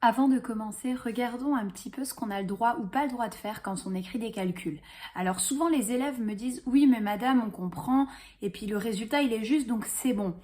Avant de commencer, regardons un petit peu ce qu'on a le droit ou pas le droit de faire quand on écrit des calculs. Alors souvent les élèves me disent « Oui mais madame, on comprend et puis le résultat il est juste donc c'est bon ».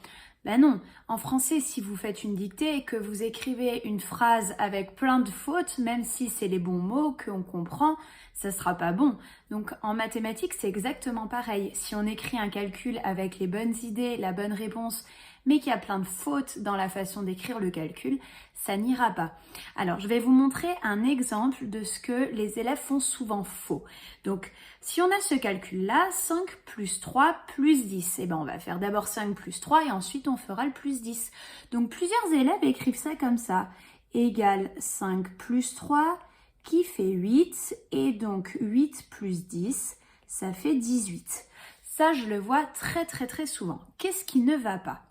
Ben non, en français si vous faites une dictée et que vous écrivez une phrase avec plein de fautes, même si c'est les bons mots qu'on comprend, ça sera pas bon. Donc en mathématiques c'est exactement pareil. Si on écrit un calcul avec les bonnes idées, la bonne réponse, mais qu'il y a plein de fautes dans la façon d'écrire le calcul, ça n'ira pas. Alors, je vais vous montrer un exemple de ce que les élèves font souvent faux. Donc, si on a ce calcul-là, 5 plus 3 plus 10, eh ben, on va faire d'abord 5 plus 3 et ensuite on fera le plus 10. Donc, plusieurs élèves écrivent ça comme ça. Égale 5 plus 3 qui fait 8 et donc 8 plus 10, ça fait 18. Ça, je le vois très souvent. Qu'est-ce qui ne va pas ?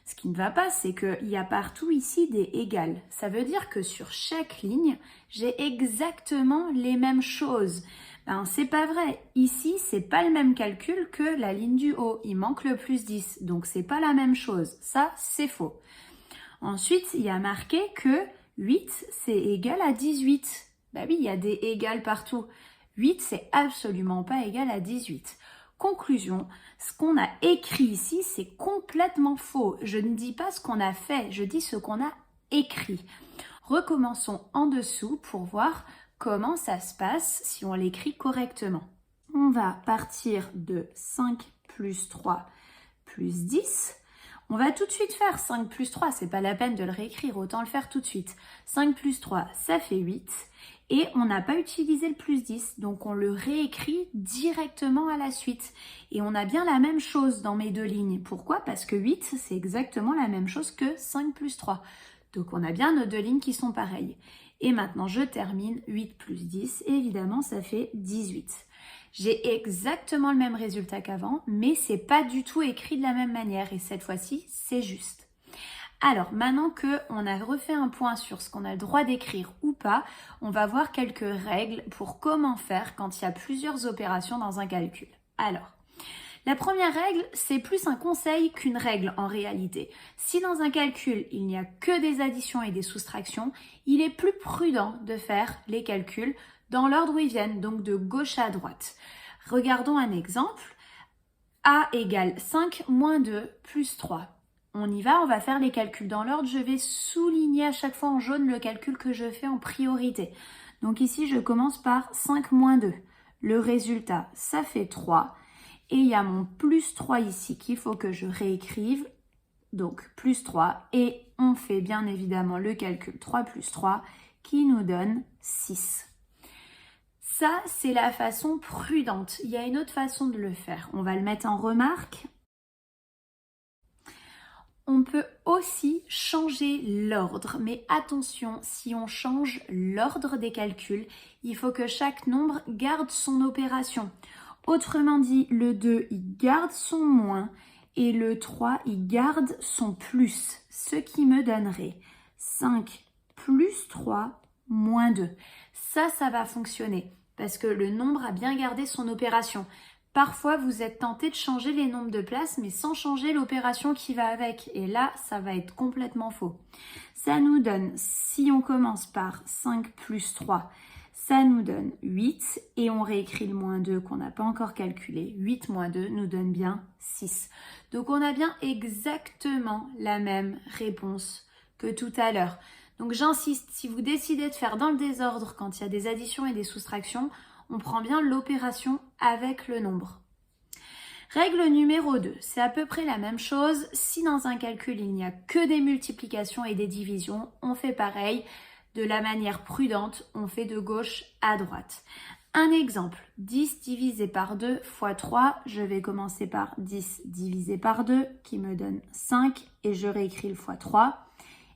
Ce qui ne va pas, c'est qu'il y a partout ici des égales. Ça veut dire que sur chaque ligne, j'ai exactement les mêmes choses. Ben, c'est pas vrai. Ici, c'est pas le même calcul que la ligne du haut. Il manque le plus 10, donc c'est pas la même chose. Ça, c'est faux. Ensuite, il y a marqué que 8, c'est égal à 18. Ben oui, il y a des égales partout. 8, c'est absolument pas égal à 18. Conclusion, ce qu'on a écrit ici, c'est complètement faux. Je ne dis pas ce qu'on a fait, je dis ce qu'on a écrit. Recommençons en dessous pour voir comment ça se passe si on l'écrit correctement. On va partir de 5 plus 3 plus 10. On va tout de suite faire 5 plus 3, c'est pas la peine de le réécrire, autant le faire tout de suite. 5 plus 3, ça fait 8. Et on n'a pas utilisé le plus 10, donc on le réécrit directement à la suite. Et on a bien la même chose dans mes deux lignes. Pourquoi ? Parce que 8, c'est exactement la même chose que 5 plus 3. Donc on a bien nos deux lignes qui sont pareilles. Et maintenant, je termine. 8 plus 10, évidemment, ça fait 18. J'ai exactement le même résultat qu'avant, mais c'est pas du tout écrit de la même manière. Et cette fois-ci, c'est juste. Alors, maintenant qu'on a refait un point sur ce qu'on a le droit d'écrire ou pas, on va voir quelques règles pour comment faire quand il y a plusieurs opérations dans un calcul. Alors, la première règle, c'est plus un conseil qu'une règle en réalité. Si dans un calcul, il n'y a que des additions et des soustractions, il est plus prudent de faire les calculs dans l'ordre où ils viennent, donc de gauche à droite. Regardons un exemple. A égale 5 moins 2 plus 3. On y va, on va faire les calculs dans l'ordre. Je vais souligner à chaque fois en jaune le calcul que je fais en priorité. Donc ici, je commence par 5 moins 2. Le résultat, ça fait 3. Et il y a mon plus 3 ici qu'il faut que je réécrive. Donc plus 3. Et on fait bien évidemment le calcul 3 plus 3 qui nous donne 6. Ça, c'est la façon prudente. Il y a une autre façon de le faire. On va le mettre en remarque. On peut aussi changer l'ordre, mais attention, si on change l'ordre des calculs, il faut que chaque nombre garde son opération. Autrement dit, le 2, il garde son moins et le 3, il garde son plus, ce qui me donnerait 5 plus 3 moins 2. Ça va fonctionner parce que le nombre a bien gardé son opération. Parfois, vous êtes tenté de changer les nombres de place, mais sans changer l'opération qui va avec. Et là, ça va être complètement faux. Ça nous donne, si on commence par 5 plus 3, ça nous donne 8. Et on réécrit le moins 2 qu'on n'a pas encore calculé. 8 moins 2 nous donne bien 6. Donc, on a bien exactement la même réponse que tout à l'heure. Donc, j'insiste, si vous décidez de faire dans le désordre quand il y a des additions et des soustractions, on prend bien l'opération avec le nombre. Règle numéro 2, c'est à peu près la même chose. Si dans un calcul, il n'y a que des multiplications et des divisions, on fait pareil. De la manière prudente, on fait de gauche à droite. Un exemple, 10 divisé par 2 fois 3. Je vais commencer par 10 divisé par 2 qui me donne 5 et je réécris le fois 3.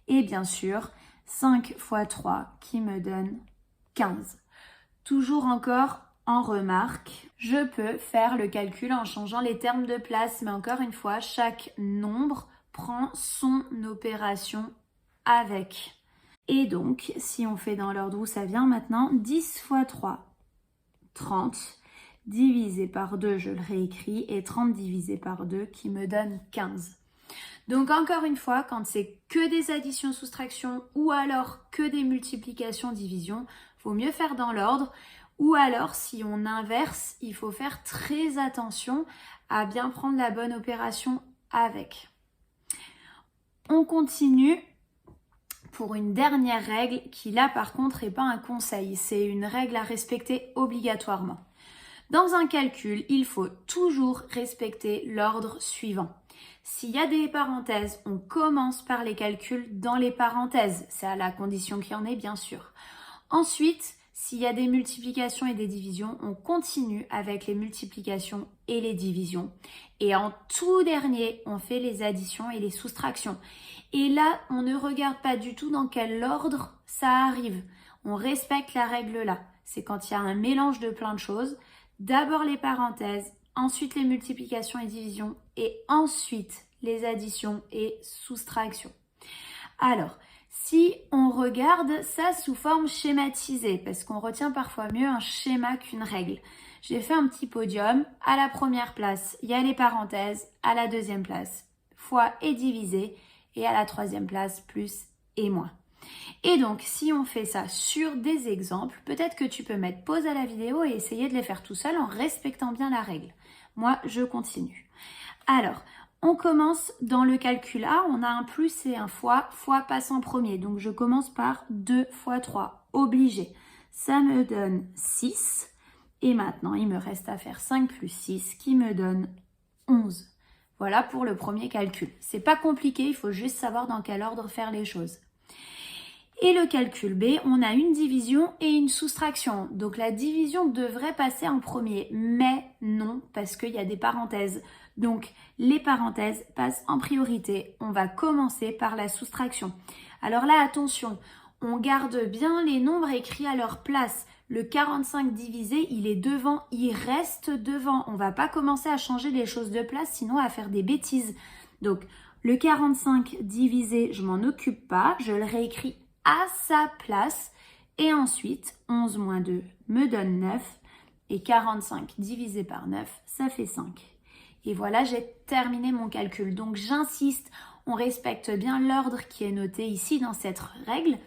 Et bien sûr, 5 fois 3 qui me donne 15. Toujours encore en remarque, je peux faire le calcul en changeant les termes de place, mais encore une fois, chaque nombre prend son opération avec. Et donc, si on fait dans l'ordre où ça vient maintenant, 10 fois 3, 30, divisé par 2, je le réécris, et 30 divisé par 2 qui me donne 15. Donc encore une fois, quand c'est que des additions-soustractions ou alors que des multiplications-divisions, vaut mieux faire dans l'ordre. Ou alors, si on inverse, il faut faire très attention à bien prendre la bonne opération avec. On continue pour une dernière règle qui là par contre n'est pas un conseil, c'est une règle à respecter obligatoirement. Dans un calcul, il faut toujours respecter l'ordre suivant. S'il y a des parenthèses, on commence par les calculs dans les parenthèses. C'est à la condition qu'il y en ait, bien sûr. Ensuite, s'il y a des multiplications et des divisions, on continue avec les multiplications et les divisions. Et en tout dernier, on fait les additions et les soustractions. Et là, on ne regarde pas du tout dans quel ordre ça arrive. On respecte la règle là. C'est quand il y a un mélange de plein de choses. D'abord les parenthèses, ensuite les multiplications et divisions, et ensuite les additions et soustractions. Alors, si on regarde ça sous forme schématisée, parce qu'on retient parfois mieux un schéma qu'une règle, j'ai fait un petit podium. À la première place, il y a les parenthèses, à la deuxième place, fois et divisé, et à la troisième place, plus et moins. Et donc, si on fait ça sur des exemples, peut-être que tu peux mettre pause à la vidéo et essayer de les faire tout seul en respectant bien la règle. Moi, je continue. Alors, on commence dans le calcul A, on a un plus et un fois passe en premier. Donc, je commence par 2 fois 3, obligé. Ça me donne 6. Et maintenant, il me reste à faire 5 plus 6 qui me donne 11. Voilà pour le premier calcul. C'est pas compliqué, il faut juste savoir dans quel ordre faire les choses. Et le calcul B, on a une division et une soustraction. Donc la division devrait passer en premier, mais non, parce qu'il y a des parenthèses. Donc les parenthèses passent en priorité. On va commencer par la soustraction. Alors là, attention, on garde bien les nombres écrits à leur place. Le 45 divisé, il est devant, il reste devant. On va pas commencer à changer les choses de place, sinon à faire des bêtises. Donc le 45 divisé, je m'en occupe pas, je le réécris à sa place. Et ensuite, 11 moins 2 me donne 9. Et 45 divisé par 9, ça fait 5. Et voilà, j'ai terminé mon calcul. Donc j'insiste, on respecte bien l'ordre qui est noté ici dans cette règle.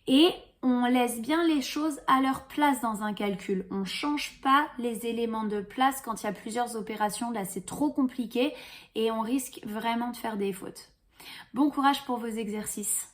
Et on laisse bien les choses à leur place dans un calcul. On ne change pas les éléments de place quand il y a plusieurs opérations. Là, c'est trop compliqué et on risque vraiment de faire des fautes. Bon courage pour vos exercices.